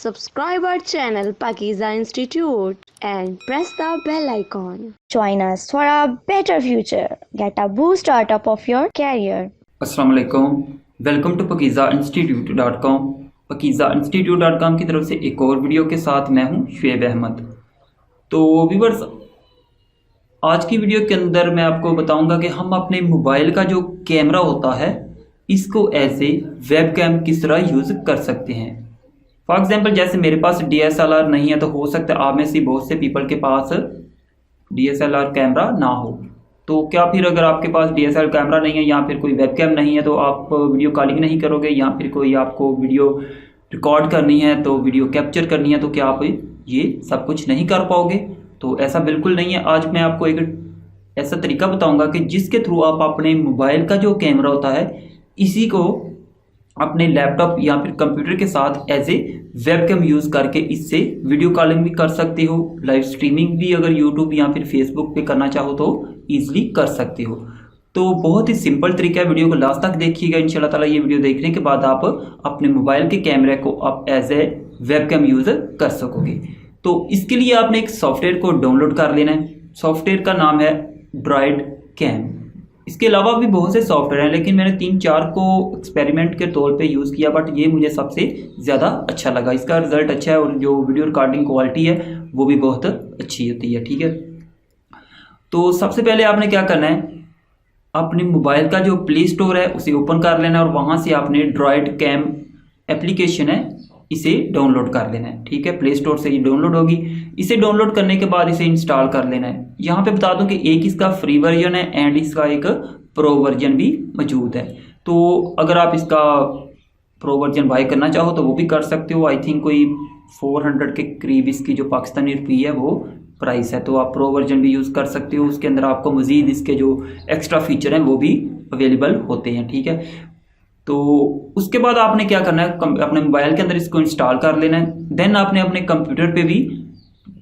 subscribe our channel Pakeeza Institute and press the bell icon. Join us for a better future. Get a boost out of your career. अस्सलाम वालेकुम, welcome to PakeezaInstitute.com। PakeezaInstitute.com की तरफ से एक और video के साथ मैं हूं शुएब अहमद। तो व्यूअर्स, आज की वीडियो के अंदर मैं आपको बताऊंगा कि हम अपने मोबाइल का जो कैमरा होता है इसको ऐसे वेबकैम किस तरह यूज़ कर सकते हैं। फॉर एग्जांपल, जैसे मेरे पास DSLR नहीं है तो हो सकता है आप में से बहुत से पीपल के पास DSLR कैमरा ना हो। तो क्या फिर अगर आपके पास DSLR कैमरा नहीं है या फिर कोई वेबकैम नहीं है तो आप वीडियो कॉलिंग नहीं करोगे, या फिर कोई आपको वीडियो रिकॉर्ड करनी है तो वीडियो कैप्चर करनी है तो क्या आप ये सब कुछ नहीं कर पाओगे? तो ऐसा बिल्कुल नहीं है। आज मैं आपको एक ऐसा तरीका बताऊंगा कि जिसके थ्रू आप अपने मोबाइल का जो कैमरा होता है इसी को अपने लैपटॉप या फिर कंप्यूटर के साथ एज ए वेबकैम यूज़ करके इससे वीडियो कॉलिंग भी कर सकते हो, लाइव स्ट्रीमिंग भी अगर यूट्यूब या फिर फेसबुक पे करना चाहो तो ईजिली कर सकते हो। तो बहुत ही सिंपल तरीका है, वीडियो को लास्ट तक देखिएगा। इंशाल्लाह ताला ये वीडियो देखने के बाद आप अपने मोबाइल के कैमरे को आप एज ए वेबकैम यूज़ कर सकोगे। तो इसके लिए आपने एक सॉफ्टवेयर को डाउनलोड कर लेना है। सॉफ्टवेयर का नाम है ड्राइड कैम। इसके अलावा भी बहुत से सॉफ्टवेयर हैं, लेकिन मैंने 3-4 को एक्सपेरिमेंट के तौर पे यूज़ किया, बट ये मुझे सबसे ज़्यादा अच्छा लगा। इसका रिजल्ट अच्छा है और जो वीडियो रिकॉर्डिंग क्वालिटी है वो भी बहुत अच्छी होती है। ठीक है, तो सबसे पहले आपने क्या करना है, अपने मोबाइल का जो प्ले स्टोर है उसे ओपन कर लेना है और वहाँ से आपने ड्राइड कैम एप्लीकेशन है इसे डाउनलोड कर लेना है। ठीक है, प्ले स्टोर से ये डाउनलोड होगी। इसे डाउनलोड करने के बाद इसे इंस्टॉल कर लेना है। यहाँ पे बता दूं कि एक इसका फ्री वर्जन है एंड इसका एक प्रो वर्जन भी मौजूद है। तो अगर आप इसका प्रो वर्जन बाय करना चाहो तो वो भी कर सकते हो। आई थिंक कोई 400 के करीब इसकी जो पाकिस्तानी रुपये है वो प्राइस है, तो आप प्रो वर्जन भी यूज़ कर सकते हो। उसके अंदर आपको मज़ीद इसके जो एक्स्ट्रा फीचर हैं वो भी अवेलेबल होते हैं। ठीक है, तो उसके बाद आपने क्या करना है, अपने मोबाइल के अंदर इसको इंस्टॉल कर लेना है। देन आपने अपने कंप्यूटर पे भी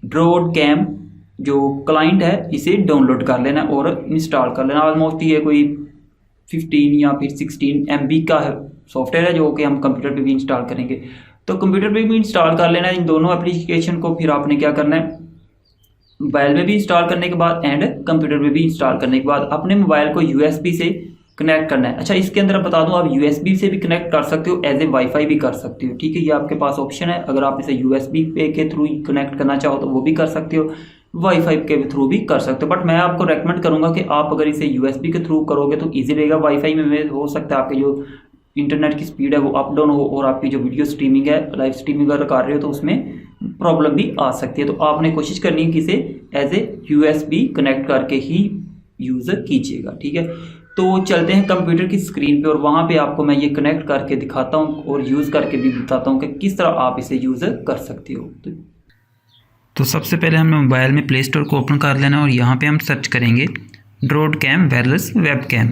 ड्राइड कैम जो क्लाइंट है इसे डाउनलोड कर लेना है और इंस्टॉल कर लेना। ऑलमोस्ट ये कोई 15 या फिर 16 MB का सॉफ्टवेयर है जो कि हम कंप्यूटर पे भी इंस्टॉल करेंगे। तो कंप्यूटर पे भी इंस्टॉल कर लेना है इन दोनों एप्लीकेशन को। फिर आपने क्या करना है, मोबाइल में भी इंस्टॉल करने के बाद एंड कंप्यूटर में भी इंस्टॉल करने के बाद अपने मोबाइल को USB से कनेक्ट करना है। अच्छा, इसके अंदर बता दूं आप USB से भी कनेक्ट कर सकते हो, एज ए वाईफाई भी कर सकते हो। ठीक है, ये आपके पास ऑप्शन है। अगर आप इसे USB पे के थ्रू कनेक्ट करना चाहो तो वो भी कर सकते हो, वाईफाई के थ्रू भी कर सकते हो। बट मैं आपको रेकमेंड करूंगा कि आप अगर इसे USB के थ्रू करोगे तो ईजी रहेगा। वाईफाई में हो सकता है आपके जो इंटरनेट की स्पीड है वो अप डाउन हो और आपकी जो वीडियो स्ट्रीमिंग है, लाइव स्ट्रीमिंग अगर कर रहे हो तो उसमें प्रॉब्लम भी आ सकती है। तो आपने कोशिश करनी है कि इसे एज ए USB कनेक्ट करके ही यूज़ कीजिएगा। ठीक है, तो चलते हैं कंप्यूटर की स्क्रीन पे और वहाँ पे आपको मैं ये कनेक्ट करके दिखाता हूँ और यूज़ करके भी बताता हूँ कि किस तरह आप इसे यूज़ कर सकते हो। तो सबसे पहले हमें मोबाइल में प्ले स्टोर को ओपन कर लेना और यहाँ पे हम सर्च करेंगे ड्राइड कैम वायरलेस वेबकैम।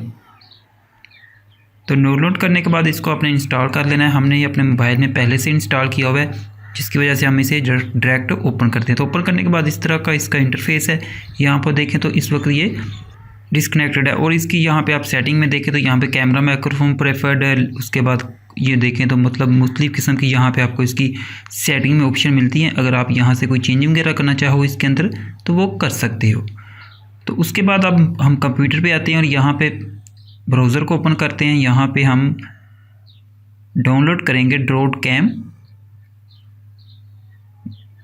तो डाउनलोड करने के बाद इसको अपने इंस्टॉल कर लेना है। हमने ये अपने मोबाइल में पहले से इंस्टॉल किया हुआ है, जिसकी वजह से हम इसे डायरेक्ट ओपन करते हैं। तो ओपन करने के बाद इस तरह का इसका इंटरफेस है। यहाँ पर देखें तो इस वक्त ये डिस्कनेक्टेड है और इसकी यहाँ पे आप सेटिंग में देखें तो यहाँ पे कैमरा माइक्रोफोन प्रेफर्ड है। उसके बाद ये देखें तो मतलब मुख्तलिफ़ किस्म की यहाँ पे आपको इसकी सेटिंग में ऑप्शन मिलती हैं। अगर आप यहाँ से कोई चेंजिंग वगैरह करना चाहो इसके अंदर तो वो कर सकते हो। तो उसके बाद अब हम कंप्यूटर पे आते हैं और यहाँ पे ब्राउज़र को ओपन करते हैं। यहाँ पे हम डाउनलोड करेंगे ड्राइड कैम।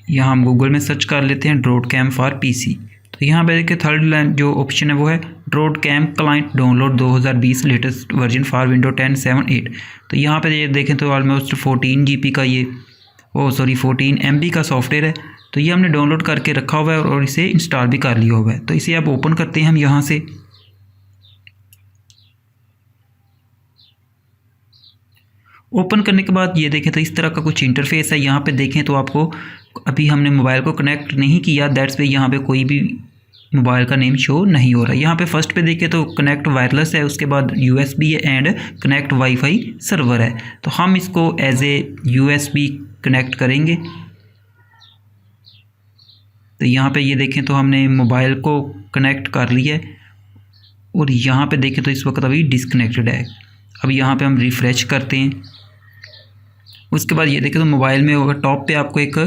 यहाँ हम गूगल में सर्च कर लेते हैं ड्राइड कैम फॉर PC। तो यहाँ पे देखिए थर्ड लाइन जो ऑप्शन है वो है DroidCam client download 2020 latest version for window 10, 7, 8। तो यहाँ पे देखें तो ऑलमोस्ट 14 GB का ये 14 MB का सॉफ्टवेयर है। तो ये हमने डाउनलोड करके रखा हुआ है और इसे इंस्टॉल भी कर लिया हुआ है। तो इसे आप ओपन करते हैं हम यहाँ से। ओपन करने के बाद ये देखें तो इस तरह का कुछ इंटरफेस है। यहाँ पे देखें तो आपको अभी हमने मोबाइल को कनेक्ट नहीं किया, दैट्स पे यहाँ पे कोई भी मोबाइल का नेम शो नहीं हो रहा। यहाँ पे फर्स्ट पे देखें तो कनेक्ट वायरलेस है, उसके बाद USB है एंड कनेक्ट वाईफाई सर्वर है। तो हम इसको एज ए USB कनेक्ट करेंगे। तो यहाँ पे ये देखें तो हमने मोबाइल को कनेक्ट कर लिया है और यहाँ पे देखें तो इस वक्त अभी डिस्कनेक्टेड है। अब यहाँ पे हम रिफ़्रेश करते हैं उसके बाद ये देखें तो मोबाइल में होगा, टॉप पे आपको एक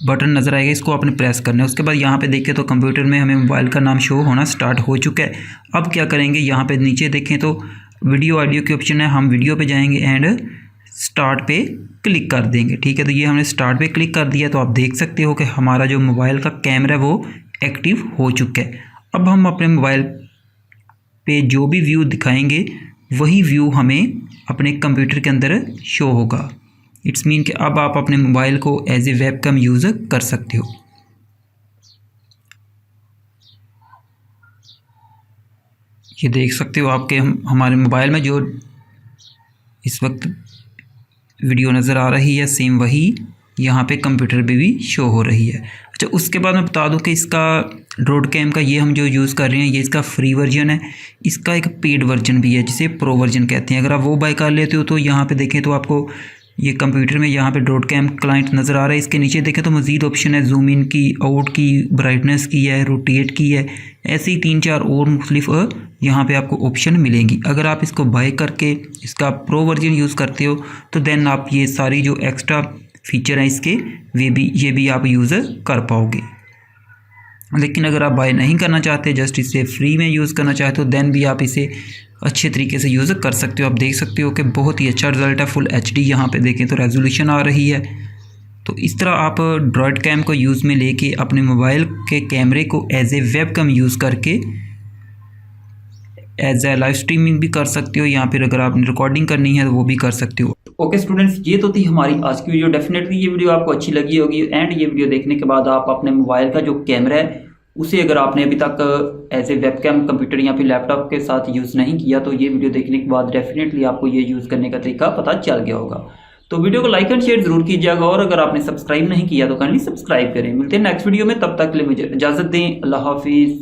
बटन नज़र आएगा, इसको आपने प्रेस करना है। उसके बाद यहाँ पे देखें तो कंप्यूटर में हमें मोबाइल का नाम शो होना स्टार्ट हो चुका है। अब क्या करेंगे, यहाँ पे नीचे देखें तो वीडियो ऑडियो की ऑप्शन है, हम वीडियो पे जाएंगे एंड स्टार्ट पे क्लिक कर देंगे। ठीक है, तो ये हमने स्टार्ट पे क्लिक कर दिया, तो आप देख सकते हो कि हमारा जो मोबाइल का कैमरा है वो एक्टिव हो चुका है। अब हम अपने मोबाइल पे जो भी व्यू दिखाएंगे वही व्यू हमें अपने कंप्यूटर के अंदर शो होगा। इट्स मीन कि अब आप अपने मोबाइल को एज ए वेबकैम यूज़ कर सकते हो। ये देख सकते हो आपके हमारे मोबाइल में जो इस वक्त वीडियो नज़र आ रही है सेम वही यहाँ पे कंप्यूटर पे भी शो हो रही है। अच्छा, उसके बाद मैं बता दूं कि इसका ब्रॉडकैम का ये हम जो यूज़ कर रहे हैं ये इसका फ्री वर्जन है। इसका एक पेड वर्जन भी है जिसे प्रो वर्जन कहते हैं। अगर आप वो बाय कर लेते हो तो यहाँ पे देखें तो आपको ये कंप्यूटर में यहाँ पे ब्रॉडकैम क्लाइंट नज़र आ रहा है। इसके नीचे देखें तो मज़ीद ऑप्शन है, जूम इन की, आउट की, ब्राइटनेस की है, रोटेट की है, ऐसे ही 3-4 और मुख्तलिफ यहाँ पे आपको ऑप्शन मिलेंगी। अगर आप इसको बाय करके इसका प्रो वर्जन यूज़ करते हो तो देन आप ये सारी जो एक्स्ट्रा फीचर हैं इसके ये भी आप यूज़ कर पाओगे। लेकिन अगर आप बाय नहीं करना चाहते, जस्ट इसे फ्री में यूज़ करना चाहते हो, देन भी आप इसे अच्छे तरीके से यूज़ कर सकते हो। आप देख सकते हो कि बहुत ही अच्छा रिज़ल्ट है। फुल HD यहाँ पे देखें तो रेजोल्यूशन आ रही है। तो इस तरह आप ब्रॉडकैम को यूज़ में लेके अपने मोबाइल के कैमरे को एज ए वेबकैम यूज़ करके एज ए लाइव स्ट्रीमिंग भी कर सकते हो, या फिर अगर आपने रिकॉर्डिंग करनी है तो वो भी कर सकते हो। ओके स्टूडेंट्स, ये तो थी हमारी आज की वीडियो। डेफिनेटली ये वीडियो आपको अच्छी लगी होगी एंड ये वीडियो देखने के बाद आप अपने मोबाइल का जो कैमरा है उसे अगर आपने अभी तक एज ए वेबकैम कंप्यूटर या फिर लैपटॉप के साथ यूज़ नहीं किया तो ये वीडियो देखने के बाद डेफिनेटली आपको ये यूज़ करने का तरीका पता चल गया होगा। तो वीडियो को लाइक एंड शेयर जरूर कीजिएगा और अगर आपने सब्सक्राइब नहीं किया तो काइंडली सब्सक्राइब करें। मिलते हैं नेक्स्ट वीडियो में, तब तक के लिए मुझे इजाज़त दें। अल्लाह हाफिज़।